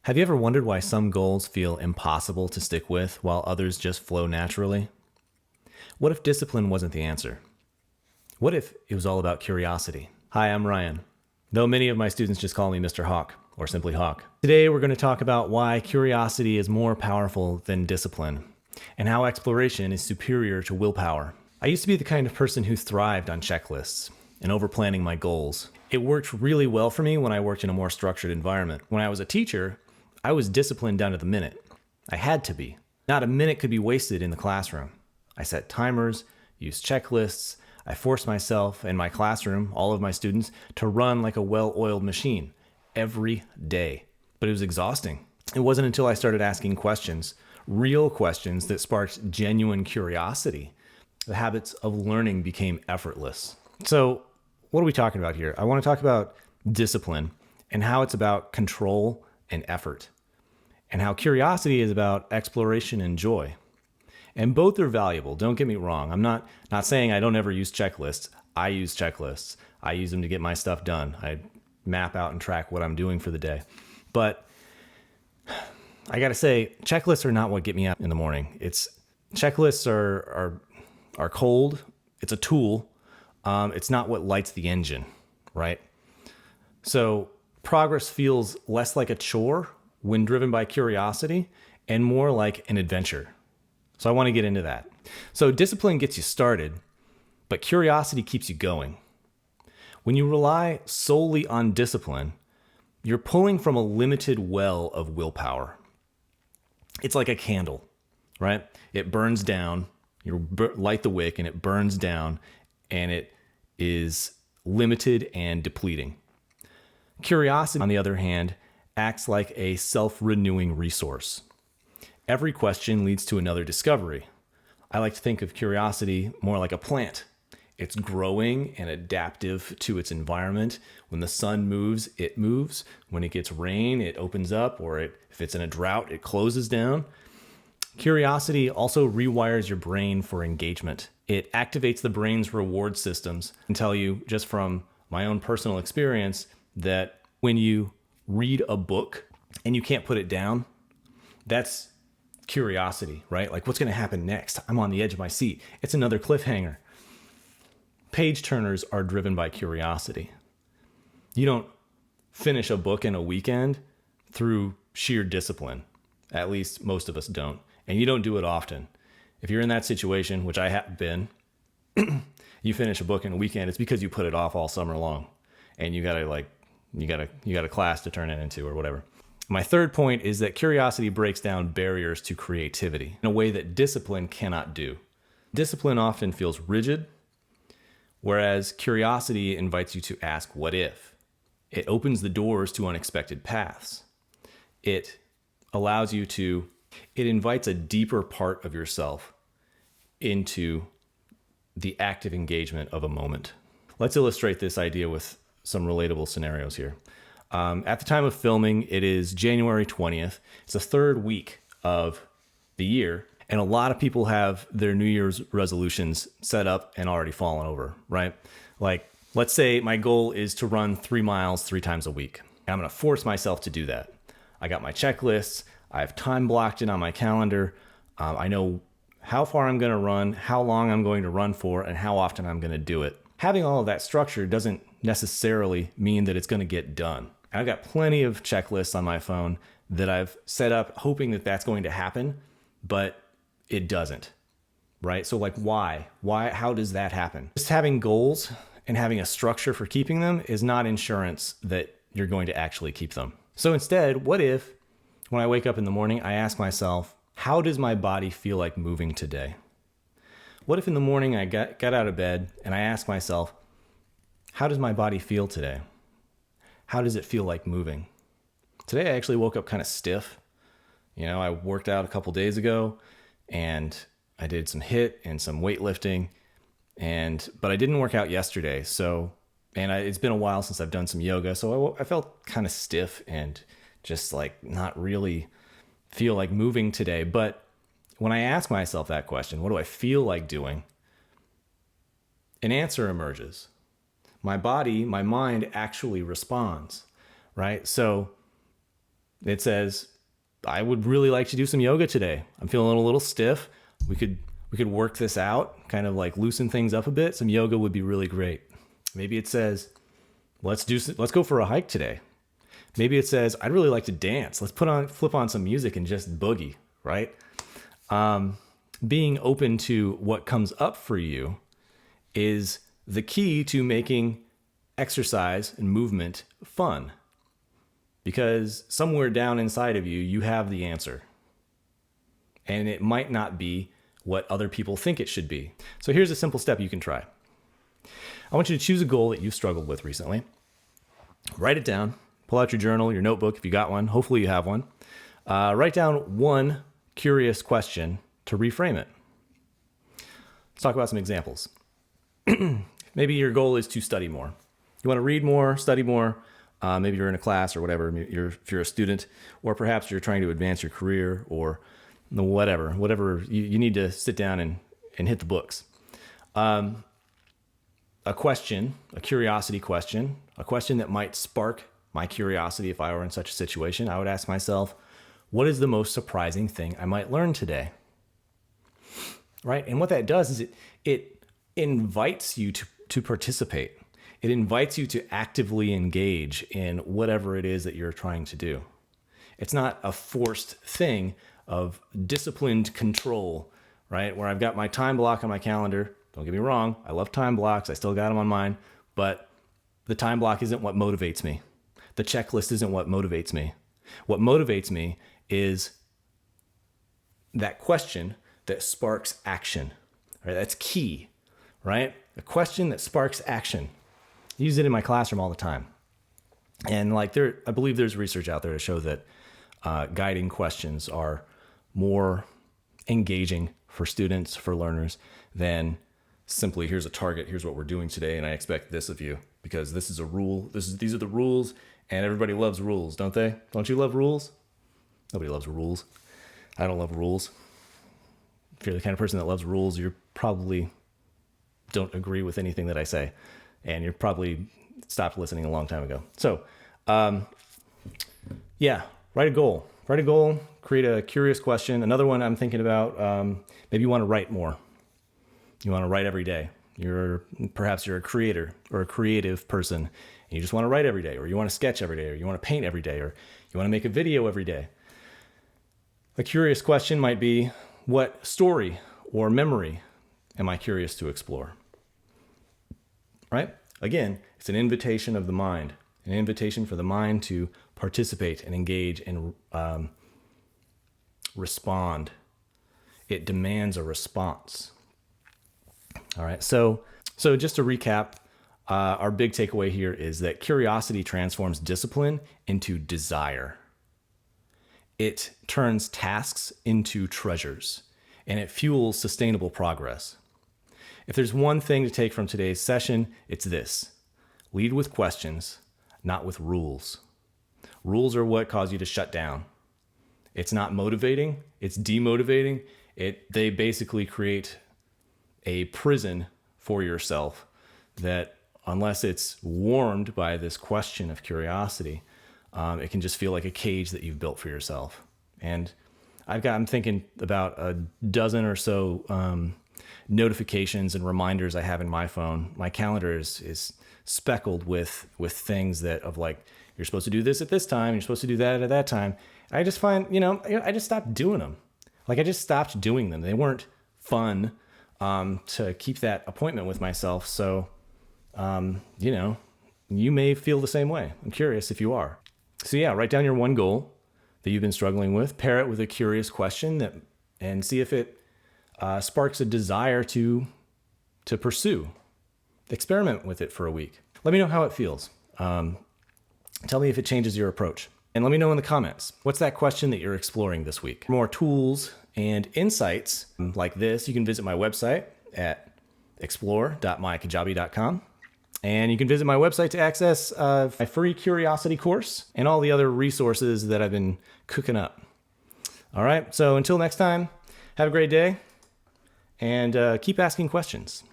Have you ever wondered why some goals feel impossible to stick with while others just flow naturally? What if discipline wasn't the answer? What if it was all about curiosity? Hi, I'm Ryan, though many of my students just call me Mr. Hawk or simply Hawk. Today, we're going to talk about why curiosity is more powerful than discipline and how exploration is superior to willpower. I used to be the kind of person who thrived on checklists and over-planning my goals. It worked really well for me when I worked in a more structured environment. When I was a teacher, I was disciplined down to the minute. I had to be. Not a minute could be wasted in the classroom. I set timers, used checklists. I forced myself and my classroom, all of my students, to run like a well-oiled machine every day. But it was exhausting. It wasn't until I started asking questions, real questions, that sparked genuine curiosity. The habits of learning became effortless. So, what are we talking about here? I want to talk about discipline and how it's about control and effort, and how curiosity is about exploration and joy. And both are valuable. Don't get me wrong. I'm not saying I don't ever use checklists. I use checklists. I use them to get my stuff done. I map out and track what I'm doing for the day. But I got to say, checklists are not what get me up in the morning. Checklists are cold. It's a tool. It's not what lights the engine, right? So progress feels less like a chore when driven by curiosity and more like an adventure. So I want to get into that. So discipline gets you started, but curiosity keeps you going. When you rely solely on discipline, you're pulling from a limited well of willpower. It's like a candle, right? It burns down. You light the wick and it burns down, and it is limited and depleting. Curiosity, on the other hand, acts like a self-renewing resource. Every question leads to another discovery. I like to think of curiosity more like a plant. It's growing and adaptive to its environment. When the sun moves, it moves. When it gets rain, it opens up, or if it's in a drought, it closes down. Curiosity also rewires your brain for engagement. It activates the brain's reward systems. I can tell you just from my own personal experience that when you read a book and you can't put it down, that's curiosity, right? Like, what's going to happen next? I'm on the edge of my seat. It's another cliffhanger. Page turners are driven by curiosity. You don't finish a book in a weekend through sheer discipline. At least most of us don't. And you don't do it often. If you're in that situation, which I have been, you finish a book in a weekend, it's because you put it off all summer long. And you got a class to turn it into or whatever. My third point is that curiosity breaks down barriers to creativity in a way that discipline cannot do. Discipline often feels rigid, whereas curiosity invites you to ask what if. It opens the doors to unexpected paths. It invites a deeper part of yourself into the active engagement of a moment. Let's illustrate this idea with some relatable scenarios here. At the time of filming, it is January 20th. It's the third week of the year, and a lot of people have their New Year's resolutions set up and already fallen over, right? Like, let's say my goal is to run 3 miles 3 times a week. And I'm going to force myself to do that. I got my checklists. I have time blocked in on my calendar. I know how far I'm going to run, how long I'm going to run for, and how often I'm going to do it. Having all of that structure doesn't necessarily mean that it's going to get done. I've got plenty of checklists on my phone that I've set up hoping that that's going to happen, but it doesn't, right? So like, why? How does that happen? Just having goals and having a structure for keeping them is not insurance that you're going to actually keep them. So instead, what if when I wake up in the morning, I ask myself, how does my body feel like moving today? What if in the morning I got out of bed and I ask myself, how does my body feel today? How does it feel like moving? Today I actually woke up kind of stiff. I worked out a couple days ago and I did some HIIT and some weightlifting, but I didn't work out yesterday. It's been a while since I've done some yoga, so I felt kind of stiff and just like not really feel like moving today. But when I ask myself that question, what do I feel like doing? An answer emerges. My body, my mind actually responds, right? So It says, I would really like to do some yoga today. I'm feeling a little stiff. We could work this out, kind of like loosen things up a bit. Some yoga would be really great. Maybe it says, let's go for a hike today. Maybe it says, I'd really like to dance. Let's flip on some music and just boogie, right? Being open to what comes up for you is the key to making exercise and movement fun. Because somewhere down inside of you, you have the answer. And it might not be what other people think it should be. So here's a simple step you can try. I want you to choose a goal that you've struggled with recently. Write it down. Pull out your journal, your notebook, if you got one. Hopefully you have one. Write down one curious question to reframe it. Let's talk about some examples. Maybe your goal is to study more. You want to read more, study more. Maybe you're in a class or whatever. If you're a student, or perhaps you're trying to advance your career, or whatever. You need to sit down and hit the books. A question, a curiosity question, a question that might spark my curiosity if I were in such a situation. I would ask myself, what is the most surprising thing I might learn today? Right? And what that does is it invites you to participate. It invites you to actively engage in whatever it is that you're trying to do. It's not a forced thing of disciplined control, right? Where I've got my time block on my calendar. Don't get me wrong. I love time blocks. I still got them on mine, but the time block isn't what motivates me. The checklist isn't what motivates me. What motivates me is that question that sparks action, right? That's key, right? A question that sparks action. I use it in my classroom all the time. And I believe there's research out there to show that guiding questions are more engaging for students, for learners, than simply, here's a target, here's what we're doing today, and I expect this of you because this is a rule. These are the rules, and everybody loves rules, don't they? Don't you love rules? Nobody loves rules. I don't love rules. If you're the kind of person that loves rules, you probably don't agree with anything that I say, and you're probably stopped listening a long time ago. So, write a goal. Write a goal, create a curious question. Another one I'm thinking about, maybe you want to write more. You want to write every day. Perhaps you're a creator or a creative person, and you just want to write every day, or you want to sketch every day, or you want to paint every day, or you want to make a video every day. A curious question might be, what story or memory am I curious to explore? Right? Again, it's an invitation of the mind, an invitation for the mind to participate and engage and respond. It demands a response. All right. So just to recap, our big takeaway here is that curiosity transforms discipline into desire. It turns tasks into treasures, and it fuels sustainable progress. If there's one thing to take from today's session, it's this: lead with questions, not with rules. Rules are what cause you to shut down. It's not motivating, it's demotivating. They basically create a prison for yourself that, unless it's warmed by this question of curiosity, it can just feel like a cage that you've built for yourself. And I'm thinking about a dozen or so notifications and reminders I have in my phone. My calendar is speckled with things that of like, you're supposed to do this at this time, you're supposed to do that at that time. I just find, I just stopped doing them. I just stopped doing them. They weren't fun to keep that appointment with myself. So, you may feel the same way. I'm curious if you are. So write down your one goal that you've been struggling with, pair it with a curious question and see if it sparks a desire to pursue. Experiment with it for a week. Let me know how it feels. Tell me if it changes your approach. And let me know in the comments, what's that question that you're exploring this week? For more tools and insights like this, you can visit my website at explore.mykajabi.com. And you can visit my website to access my free curiosity course and all the other resources that I've been cooking up. All right, so until next time, have a great day and keep asking questions.